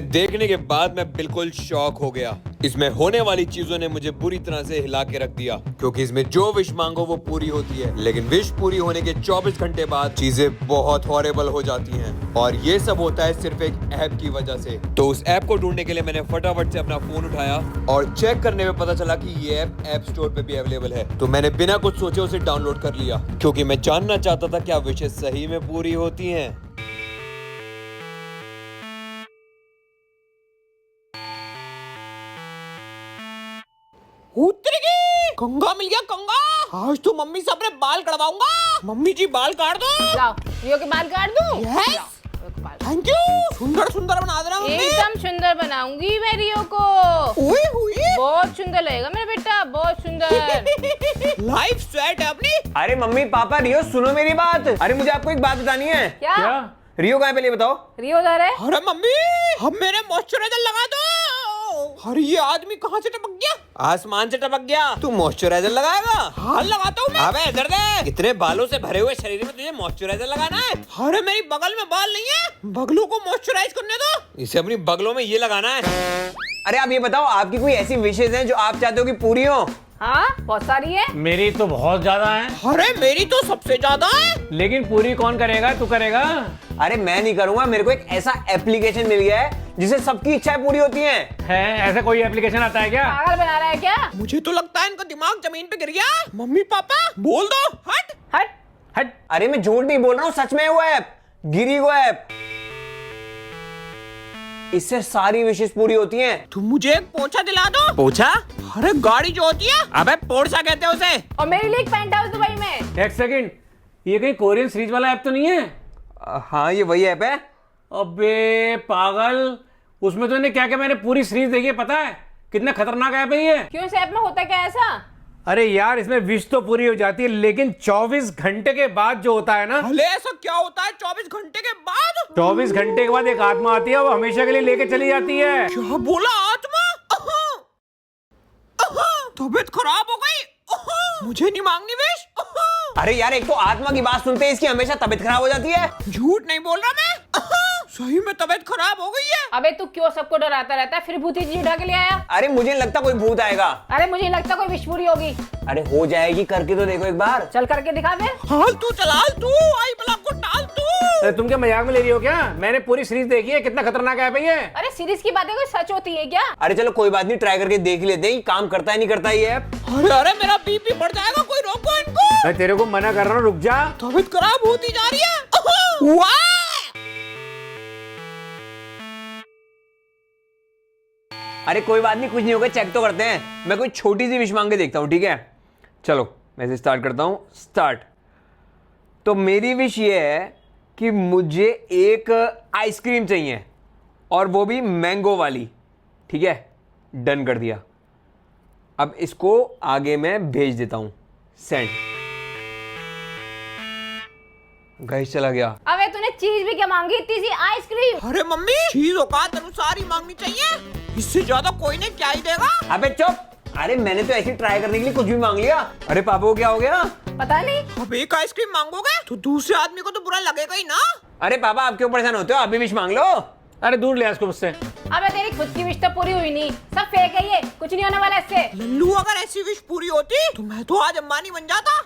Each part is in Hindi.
देखने के बाद मैं बिल्कुल शॉक हो गया। इसमें होने वाली चीजों ने मुझे बुरी तरह से हिला के रख दिया, क्योंकि इसमें जो विश मांगो वो पूरी होती है, लेकिन विश पूरी होने के 24 घंटे बाद चीजें बहुत हॉरेबल हो जाती हैं। और ये सब होता है सिर्फ एक ऐप की वजह से। तो उस ऐप को ढूंढने के लिए मैंने फटाफट से अपना फोन उठाया और चेक करने में पता चला कि ये ऐप स्टोर पे भी अवेलेबल है। तो मैंने बिना कुछ सोचे उसे डाउनलोड कर लिया, क्योंकि मैं जानना चाहता था क्या विशेष सही में पूरी होती हैं। कंगा मिल गया कंगा। आज तो मम्मी से अपने बाल कटवाऊंगा। मम्मी जी बाल काट दो। लाओ रियो के बाल काट दूं? Yes thank you. सुंदर सुंदर बना देना मम्मी। एकदम सुंदर बनाऊंगी मैं रियो को। ओए हुई बहुत सुंदर लगेगा मेरा बेटा, बहुत सुंदर। लाइफ सेट है अपनी। अरे मम्मी पापा रियो सुनो मेरी बात। अरे मुझे आपको एक बात बतानी है। क्या? रियो कहाँ है पहले बताओ। रियो उधर है। अरे मम्मी अब मेरे मॉइस्चराइजर लगा दो। अरे ये आदमी कहाँ से टपक गया? आसमान से टपक गया। तू मॉइस्चराइजर लगाएगा? हाँ लगाता हूँ मैं। अबे इधर दे, इतने बालों से भरे हुए शरीर में तुझे मॉइस्चराइजर लगाना है? अरे मेरी बगल में बाल नहीं है, बगलों को मॉइस्चराइज करने दो। इसे अपनी बगलों में ये लगाना है। अरे आप ये बताओ आपकी कोई ऐसी विशेष हैं जो आप चाहते हो कि पूरी हो? हाँ बहुत सारी है। मेरी तो बहुत ज्यादा है, अरे मेरी तो सबसे ज्यादा है। लेकिन पूरी कौन करेगा? तू करेगा? अरे मैं नहीं करूंगा, मेरे को एक ऐसा एप्लीकेशन मिल गया है जिससे सबकी इच्छाएं पूरी होती हैं। ऐसा कोई एप्लीकेशन आता है क्या? पागल बना रहा है क्या? मुझे तो लगता है इनका दिमाग जमीन पे गिर गया। मम्मी पापा बोल दो हट। हट। हट। अरे मैं झूठ नहीं बोल रहा हूँ, सच में है वो ऐप, गिरी वो ऐप। इससे सारी विशेष पूरी होती हैं। तुम मुझे एक पोछा दिला दो। पूछा? अरे गाड़ी जो होती है। अबे पोर्सा कहते हैं उसे। और मेरे लिए एक पेंट हाउस दुबई में। एक सेकंड, ये कहीं कोरियन सीरीज वाला ऐप तो नहीं है? हाँ ये वही ऐप है। अबे पागल, उसमें तो क्या क्या मैंने पूरी सीरीज देखी है, पता है कितना खतरनाक ऐप है ये। क्यों इस ऐप में होता क्या ऐसा? अरे यार इसमें विश तो पूरी हो जाती है, लेकिन 24 घंटे के बाद जो होता है ना, भले ऐसा क्या होता है 24 घंटे के बाद? 24 घंटे के बाद एक आत्मा आती है, वो हमेशा के लिए लेके चली जाती है। क्या बोला आत्मा? तबीयत खराब हो गई। मुझे नहीं मांगनी विश। अरे यार एक तो आत्मा की बात सुनते ही इसकी हमेशा तबीयत खराब हो जाती है। झूठ नहीं बोल रहा मैं। सही में तबीयत खराब हो गई है। अबे तू क्यों सबको डराता रहता है? फिर भूती जी उठा के ले आया। अरे मुझे नहीं लगता कोई भूत आएगा। अरे मुझे लगता कोई विश पूरी होगी। अरे हो जाएगी, करके तो देखो एक बार। चल करके दिखा फिर। हाल तू चलाल तू, आई बला को टाल तू। अरे तुम क्या मजाक में ले रही हो क्या? मैंने पूरी सीरीज देखी है, कितना खतरनाक ऐप है ये। अरे सीरीज की बातें कोई सच होती है क्या? अरे चलो कोई बात नहीं, ट्राई करके देख लेते हैं काम करता है नहीं करता ये ऐप। अरे अरे मेरा बीपी बढ़ जाएगा, कोई रोको इनको। मैं तेरे को मना कर रहा हूँ, रुक जा। तबीयत खराब होती जा रही है। वाह! अरे कोई बात नहीं, कुछ नहीं होगा, चेक तो करते हैं। मैं कोई छोटी सी विश मांग के देखता हूँ, ठीक है? चलो मैं से स्टार्ट करता हूँ। स्टार्ट। तो मेरी विश ये है कि मुझे एक आइसक्रीम चाहिए, और वो भी मैंगो वाली, ठीक है? डन कर दिया। अब इसको आगे मैं भेज देता हूँ, सेंड। गाइस चला गया। अबे तूने चीज भी क्या मांगी? इतनी सी आइसक्रीम। अरे मम्मी चीज औकात अनुसार ही मांगनी चाहिए, इससे ज्यादा कोई नहीं क्या ही देगा। अबे चुप। अरे मैंने तो ऐसे ट्राई करने के लिए कुछ भी मांग लिया। अरे पापा को क्या हो गया? पता नहीं। अब एक आइसक्रीम मांगोगे तो दूसरे आदमी को तो बुरा लगेगा ही ना। अरे पापा आप क्यों परेशान होते हो? आप भी विश मांग लो। अरे दूर ले इसको मुझसे। अबे तेरी खुद की विश तो पूरी हुई नहीं, सब फेक है ये, कुछ नहीं होने वाला इससे। लल्लू अगर ऐसी विश पूरी होती तो मैं तो आज अंबानी बन जाता।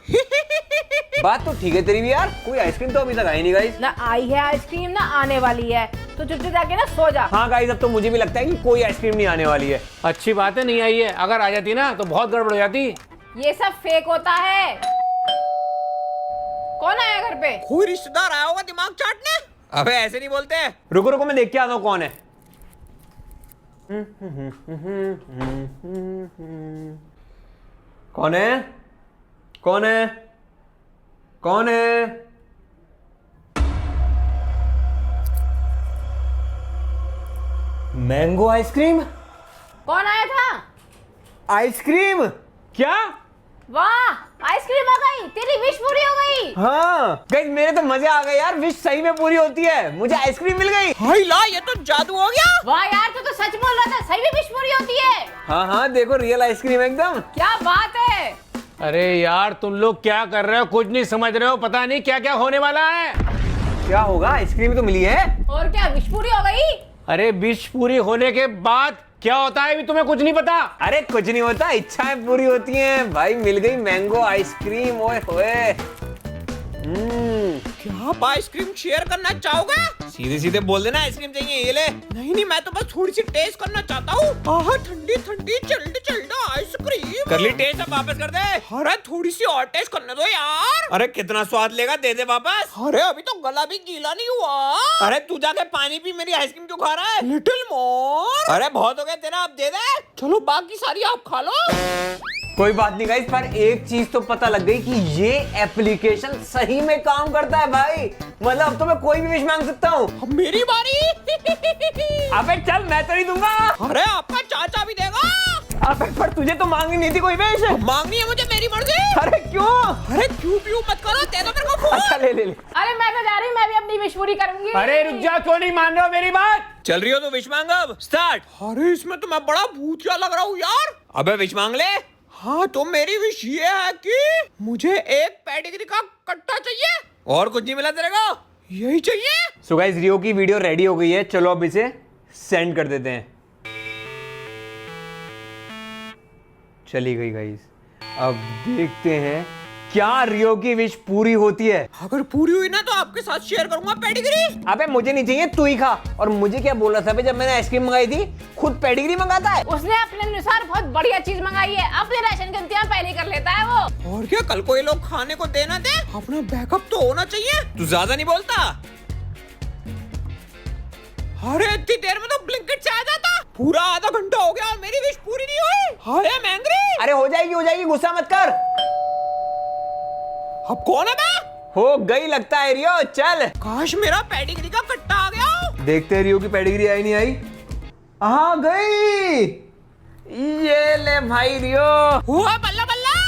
बात तो ठीक है तेरी भी यार, कोई आइसक्रीम तो अभी तक आई नहीं गाइस। ना आई है आइसक्रीम ना आने वाली है, तो चुपचाप जाके ना सो जा। हाँ गाइस अब तो मुझे भी लगता है कि कोई आइसक्रीम नहीं आने वाली है। अच्छी बात है नहीं आई है, अगर आ जाती ना तो बहुत गड़बड़ हो जाती। ये सब फेक होता है। कौन आया घर पे? कोई रिश्तेदार आया होगा दिमाग चाटने। अबे ऐसे नहीं बोलते। रुको रुको मैं देख के आता हूँ कौन है। कौन है? कौन है? कौन है? Mango ice cream? कौन आया था? आइसक्रीम? क्या? वाह आइसक्रीम आ गई, तेरी विश पूरी हो गई। हाँ गाइस मेरे तो मजे आ गए यार, विश सही में पूरी होती है, मुझे आइसक्रीम मिल गई। हाय ला ये तो जादू हो गया। वाह यार तू तो सच बोल रहा था, सही में विश पूरी होती है। हाँ हाँ देखो रियल आइसक्रीम एकदम। क्या बात है। अरे यार तुम लोग क्या कर रहे हो? कुछ नहीं समझ रहे हो, पता नहीं क्या क्या होने वाला है। क्या होगा? आइसक्रीम तो मिली है। और क्या विश पूरी हो गई? अरे विश पूरी होने के बाद क्या होता है, भी तुम्हें कुछ नहीं पता? अरे कुछ नहीं होता, इच्छाएं पूरी होती हैं भाई। मिल गई मैंगो आइसक्रीम, ओए होए। क्या आप आइसक्रीम शेयर करना चाहोगे? सीधे सीधे बोल देना आइसक्रीम चाहिए, ये ले। नहीं नहीं, मैं तो बस थोड़ी सी टेस्ट करना चाहता हूँ। आहा, ठंडी ठंडी चिल्ड चिल्ड आइसक्रीम। कर ली टेस्ट, अब वापस कर दे। अरे थोड़ी सी और टेस्ट करने दो यार। अरे कितना स्वाद लेगा, दे दे वापस। अरे अभी तो गला भी गीला नहीं हुआ। अरे तू जाके पानी पी, मेरी आइसक्रीम क्यों खा रहा है? Little more. अरे बहुत हो गया तेरा, अब दे दे। चलो बाकी सारी आप खा लो। कोई बात नहीं गाइस, पर एक चीज तो पता लग गई कि ये एप्लीकेशन सही में काम करता है भाई। मतलब अब तो मैं कोई भी विश मांग सकता हूँ। अब मेरी बारी। अबे चल, मैं तो नहीं दूंगा। अरे आपका चाचा भी देगा। अबे पर तुझे तो मांगनी नहीं थी कोई विश। मांगनी है मुझे, मेरी मर्जी। अरे क्यों? अरे क्यों मत करो, दे दो मेरे को फोन। अच्छा ले ले ले। अरे मैं तो जा रही हूँ, मैं भी अपनी विश पूरी करूंगी। अरे रुक जा, क्यों नहीं मान रहे हो मेरी बात? चल रही हो तो विश मांग, अब स्टार्ट। अरे इसमें तो मैं बड़ा भूतिया लग रहा हूँ यार। अबे विश मांग ले। हाँ तो मेरी विश ये है कि मुझे एक पेडिग्री का कट्टा चाहिए। और कुछ नहीं मिला तेरे को? यही चाहिए। सो गाइस, रियो की वीडियो रेडी हो गई है, चलो अब इसे सेंड कर देते हैं। चली गई गाइस। अब देखते हैं क्या रियो की विश पूरी होती है। अगर पूरी हुई ना तो आपके साथ शेयर करूंगा पेडिग्री। अबे मुझे नहीं चाहिए, तू ही खा। और मुझे क्या बोल रहा था बे, जब मैंने आइसक्रीम मंगाई थी, खुद पेडिग्री मंगाता है। उसने अपने अनुसार बहुत बढ़िया चीज मंगाई है, अपने राशन का इंतजाम पहले कर लेता है वो। और क्या, कल को ये लोग खाने को देना दे, अपना बैकअप तो होना चाहिए। तू ज्यादा नहीं बोलता। अरे इतनी देर में तो ब्लिंकिट से आ जाता। पूरा आधा घंटा हो गया और मेरी विश पूरी नहीं हुई। अरे मैंगरी। अरे हो जाएगी, गुस्सा मत कर। अब कौन है मैं? हो गई लगता है रियो, चल। काश मेरा पेडिग्री का कट्टा आ गया। देखते हैं रियो की पेडिग्री आई नहीं आई। आ गई, ये ले भाई रियो। हुआ बल्ला बल्ला।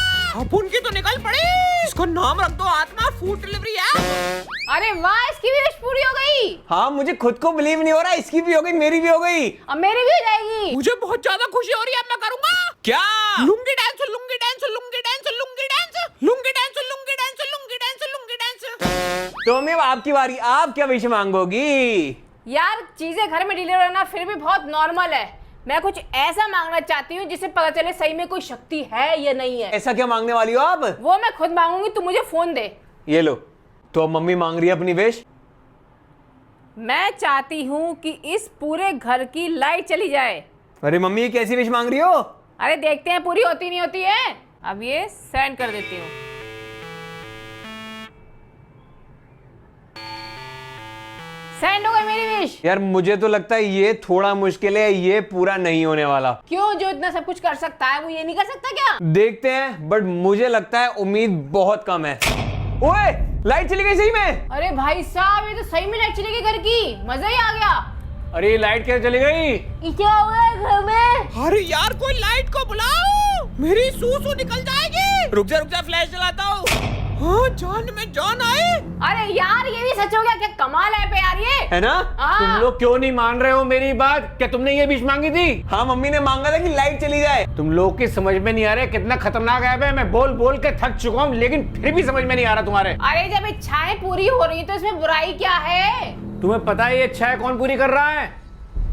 अब उनकी तो निकल पड़ी। इसका नाम रख दो आत्मा फूड डिलीवरी है। अरे वाह, इसकी भी विश पूरी हो गई। हाँ, मुझे खुद को बिलीव नहीं हो रहा, इसकी भी हो गई, मेरी भी हो गई। अब मेरी भी हो जाएगी। मुझे बहुत ज्यादा खुशी हो रही है, अब मैं करूंगा। क्या? Lungi dance lungi dance lungi dance lungi dance lungi dance lungi dance lungi dance lungi dance. तो मैं आपकी बारी, आप क्या विश मांगोगी? यार चीजें घर में डिलीवर होना फिर भी बहुत नॉर्मल है। मैं कुछ ऐसा मांगना चाहती हूँ जिससे पता चले सही में कोई शक्ति है या नहीं है। ऐसा क्या मांगने वाली हो आप? वो मैं खुद मांगूंगी, तू मुझे फोन दे। ये लो। तो अब मम्मी मांग रही है अपनी विश। मैं चाहती हूँ कि इस पूरे घर की लाइट चली जाए। अरे मम्मी, ये कैसी विश मांग रही हो? अरे देखते हैं पूरी होती नहीं होती है। अब ये सेंड कर देती हूँ। सेंड हो गई मेरी विश। यार मुझे तो लगता है ये थोड़ा मुश्किल है, ये पूरा नहीं होने वाला। क्यों? जो इतना सब कुछ कर सकता है वो ये नहीं कर सकता क्या? देखते हैं, बट मुझे लगता है उम्मीद बहुत कम है। ओए, लाइट चली गई सही में। अरे भाई साहब, ये तो सही में लाइट चली गई घर की, मजा ही आ गया। अरे ये लाइट कैसे चली गई? ये क्या हो रहा है घर में? अरे यार कोई लाइट को बुलाओ, मेरी सूसू निकल जाएगी। रुक जा, फ्लैश जलाता हूँ। हाँ, जान में जान आए। अरे यार ये भी सच हो गया, क्या कमाल है पे यार ये। है ना? हाँ। तुम लोग क्यों नहीं मान रहे हो मेरी बात? क्या तुमने ये विश मांगी थी? हाँ, मम्मी ने मांगा था कि लाइट चली जाए। तुम लोग की समझ में नहीं आ रहा है कितना खतरनाक ऐप है। मैं बोल बोल के थक चुका हूँ, लेकिन फिर भी समझ में नहीं आ रहा तुम्हारे। अरे जब इच्छाएं पूरी हो रही है तो इसमें बुराई क्या है? तुम्हें पता है ये इच्छाएं कौन पूरी कर रहा है?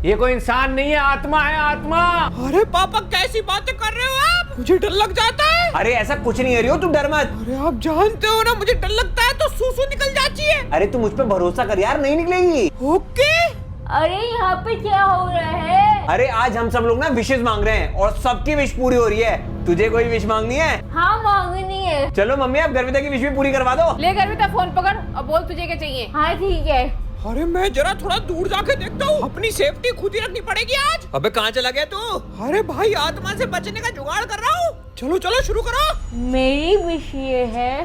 ये कोई इंसान नहीं है, आत्मा है, आत्मा। अरे पापा कैसी बातें कर रहे हो आप? मुझे डर लग जाता है। अरे ऐसा कुछ नहीं है रियो, तू डर मत। अरे आप जानते हो ना, मुझे डर लगता है तो सूसू निकल जाती है। अरे तू मुझ पे भरोसा कर यार, नहीं निकलेगी। ओके। अरे यहाँ पे क्या हो रहा है? अरे आज हम सब लोग ना विशेष मांग रहे हैं और सबकी विश पूरी हो रही है। तुझे कोई विश मांगनी है? हाँ मांगनी है। चलो मम्मी, आप गर्विता की विश भी पूरी करवा दो। ले गर्विता फोन पकड़ और बोल तुझे क्या चाहिए। हाँ ठीक है। अरे मैं जरा थोड़ा दूर जाके देखता हूँ, अपनी सेफ्टी खुद ही रखनी पड़ेगी आज। अबे कहाँ चला गया तू? अरे भाई आत्मा से बचने का जुगाड़ कर रहा हूँ। चलो चलो शुरू करो। मेरी विश ये है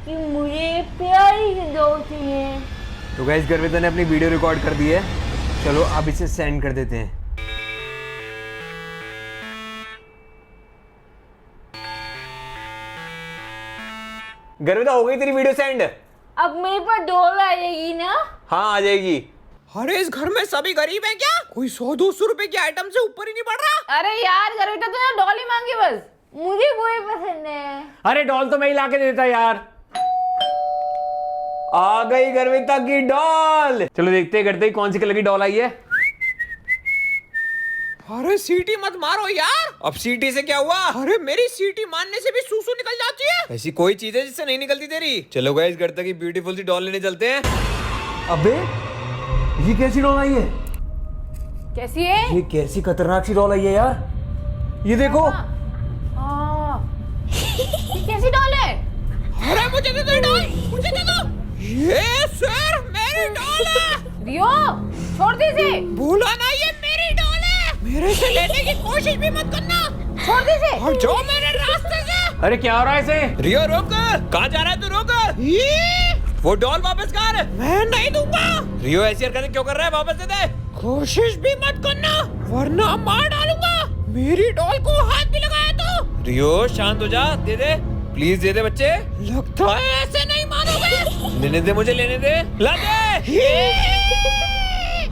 कि मुझे प्यारी दोस्त चाहिए। तो गाइस, गर्विता ने अपनी वीडियो रिकॉर्ड कर दी है, चलो अब इसे सेंड कर देते हैं। गर्विता, हो गई तेरी वीडियो सेंड? अब मेरे पास डॉल आ जाएगी ना? हाँ, आ जाएगी। अरे इस घर में सभी गरीब हैं क्या? कोई 100-200 रुपए की आइटम से ऊपर ही नहीं बढ़ रहा। अरे यार गर्विता तूने डॉल ही मांगी बस। मुझे कोई पसंद है। अरे डॉल तो मैं ही ला के देता यार। आ गई गर्विता की डॉल। चलो देखते हैं करते ही कौन सी कलर की डॉल आई है। अरे सीटी मत मारो यार। अब सीटी से क्या हुआ? अरे मेरी सीटी मारने से भी सूसू निकल जाती है। ऐसी कोई चीज है जिससे नहीं निकलती तेरी? चलो गाइस घर तक की ब्यूटीफुल सी डॉल लेने चलते हैं। अबे ये कैसी डॉल आई है? कैसी है? ये कैसी खतरनाक सी डॉल आई है यार। ये देखो। ये कैसी डॉल है? अरे मुझे दे दो डॉल, मुझे दे दो। ये सर मेरी डॉल है। रियो छोड़ दे इसे। भूला ना ये मेरी डॉल है। मेरे से लेने की कोशिश भी मत करना। छोड़ दे इसे। और जो मेरे रास्ते से। अरे क्या हो रहा है इसे? रियो रुक, कहाँ जा रहा है तू? रुक, ये वो डॉल वापस कर। मैं नहीं दूंगा। रियो ऐसी हरकतें क्यों कर रहा है? वापस दे दे। कोशिश भी मत करना वरना मार डालूंगा। मेरी डॉल को हाथ भी लगाया तो। रियो शांत हो जा, दे दे प्लीज, दे दे बच्चे। लगता है ऐसे नहीं मानोगे। लेने दे, मुझे लेने दे। ला दे।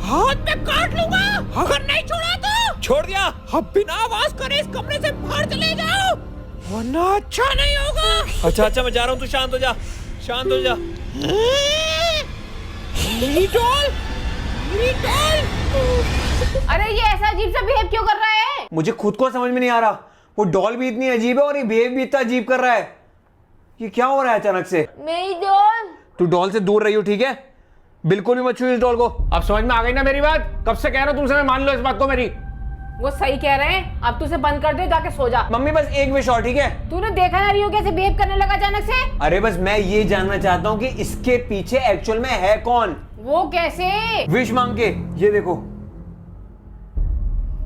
हाथ में काट लूंगा अगर नहीं छोड़ा तो। छोड़ दिया। अब बिना आवाज करे इस कमरे से बाहर चले जाओ वरना अच्छा नहीं होगा। अच्छा अच्छा मैं जा रहा हूँ, तू शांत हो जा, शांत हो जा। मेरी डॉल, मेरी डॉल। अरे ये ऐसा अजीब सा बिहेव क्यों कर रहा है? मुझे खुद को समझ में नहीं आ रहा। वो डॉल भी इतनी अजीब है और ये बिहेव भी इतना अजीब कर रहा है। ये क्या हो रहा है अचानक से? मेरी डॉल। तू डॉल से दूर रही हो, ठीक है? बिल्कुल भी मत छू इस डॉल को। अब समझ में आ गई ना मेरी बात? कब से कह रहा हूं तुमसे, मैं मान लो इस बात को मेरी। वो सही कह रहे हैं। अब तू उसे बंद कर दे, जाके सो जा। मम्मी बस एक विश और, ठीक है? तूने देखा ना रियो कैसे बिहेव करने लगा अचानक से? अरे बस मैं ये जानना चाहता हूँ कि इसके पीछे एक्चुअल में है कौन? वो कैसे? विश मांग के। ये देखो,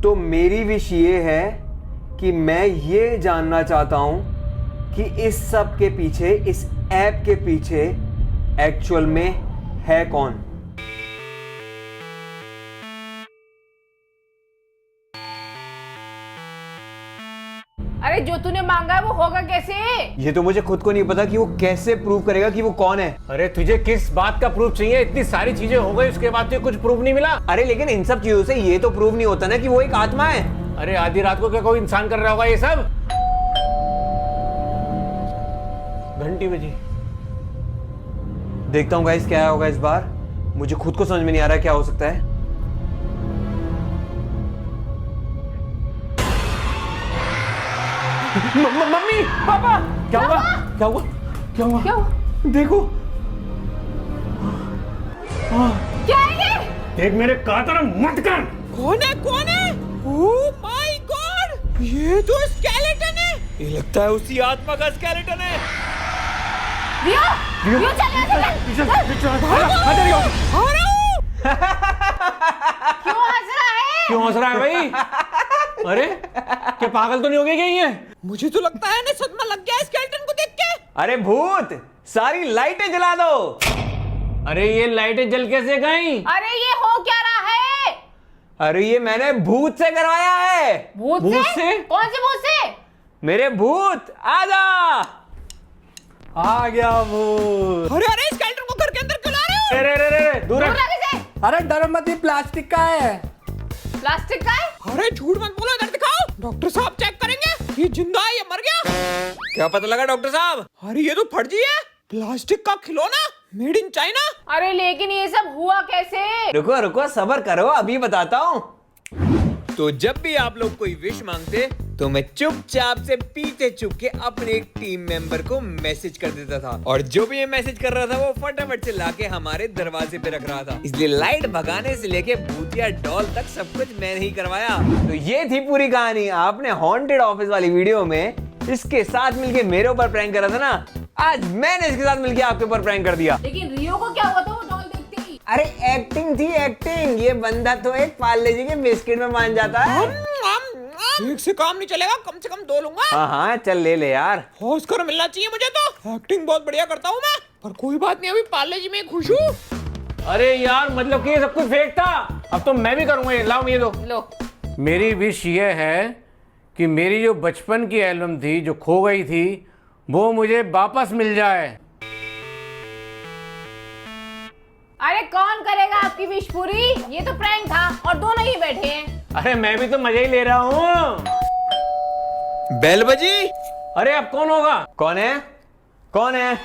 तो मेरी विश ये है कि मैं ये जानना चाहता हूं कि इस सब के पीछे, इस ऐप के पीछे एक्चुअल में है कौन? अरे जो तूने मांगा है वो होगा कैसे? ये तो मुझे खुद को नहीं पता कि वो कैसे प्रूव करेगा कि वो कौन है। अरे तुझे किस बात का प्रूफ चाहिए? इतनी सारी चीजें हो गई उसके बाद तुझे कुछ प्रूफ नहीं मिला? अरे लेकिन इन सब चीजों से ये तो प्रूव नहीं होता ना कि वो एक आत्मा है। अरे आधी रात को क्या कोई इंसान कर रहा होगा ये सब? घंटी बजी। देखता हूँ गाइस क्या होगा इस बार। मुझे खुद को समझ में नहीं आ रहा क्या हो सकता है। मम्मी, पापा, क्या हुआ? क्या हुआ? क्या हुआ? क्या हुआ? देखो, क्या है ये? देख मेरे कातर मत कर। कौन है, कौन है? ओह माय गॉड, ये तो स्केलेटन है। ये लगता है उसी आत्मा का स्केलेटन है। रियो, रियो चल यहाँ से चल। आ रहा हूँ। क्यों हंस रहा है? क्यों हंस रहा है भाई? अरे क्या पागल तो नहीं हो गया क्या ये? मुझे तो लगता है ना सदमा लग गया स्केलेटन को देख के। अरे भूत, सारी लाइटें जला दो। अरे ये लाइटें जल कैसे गई? अरे ये हो क्या रहा है? अरे ये मैंने भूत से करवाया है। भूत भूत से? से? कौन से भूत से? मेरे भूत, आजा। आ गया भूत। अरे अरे स्केलेटन को घर के अंदर क्यों ला रहे हो? रे, दूर दूर रख। रख इसे। अरे डरो मत, ये प्लास्टिक का है। प्लास्टिक का है? अरे झूठ मत बोलो, इधर दिखाओ। डॉक्टर साहब चेक करेंगे ये जिंदा है या मर गया। क्या पता लगा डॉक्टर साहब? अरे ये तो फर्जी है, प्लास्टिक का खिलौना मेड इन चाइना। अरे लेकिन ये सब हुआ कैसे? रुको रुको, सब्र करो, अभी बताता हूँ। तो जब भी आप लोग कोई विश मांगते तो मैं चुपचाप से पीछे छुप के अपने एक टीम मेंबर को मैसेज कर देता था, और जो भी ये मैसेज कर रहा था वो फटाफट से लाके हमारे दरवाजे पे रख रहा था। इसलिए लाइट भगाने से लेके भूतिया डॉल तक सब कुछ मैंने ही करवाया। तो ये थी पूरी कहानी। आपने हॉन्टेड ऑफिस वाली वीडियो में इसके साथ मिलके मेरे ऊपर प्रैंक करा था ना, आज मैंने इसके साथ मिलके आपके ऊपर प्रैंक कर दिया। लेकिन रियो को क्या हुआ था वो डॉल देखते ही? अरे एक्टिंग थी एक्टिंग। ये बंदा तो एक पार्ले जी के बिस्किट में मान जाता है। एक से काम नहीं चलेगा, कम से कम दो लूंगा। हाँ हाँ चल ले ले यार। ऑस्कर मिलना चाहिए मुझे तो। एक्टिंग बहुत बढ़िया करता हूँ मैं, पर कोई बात नहीं, अभी पार्ले जी में खुश हूँ। अरे यार मतलब कि ये सब कुछ फेक था। अब तो मैं भी करूंगा ये। लाओ ये दो। लो। मेरी विश ये है कि मेरी जो बचपन की एल्बम थी जो खो गई थी वो मुझे वापस मिल जाए। अरे कौन करेगा आपकी विश पूरी? ये तो प्रैंक था और दोनों ही बैठे हैं। अरे मैं भी तो मजा ही ले रहा हूँ। बेल बजी। अरे अब कौन होगा? कौन है? कौन है?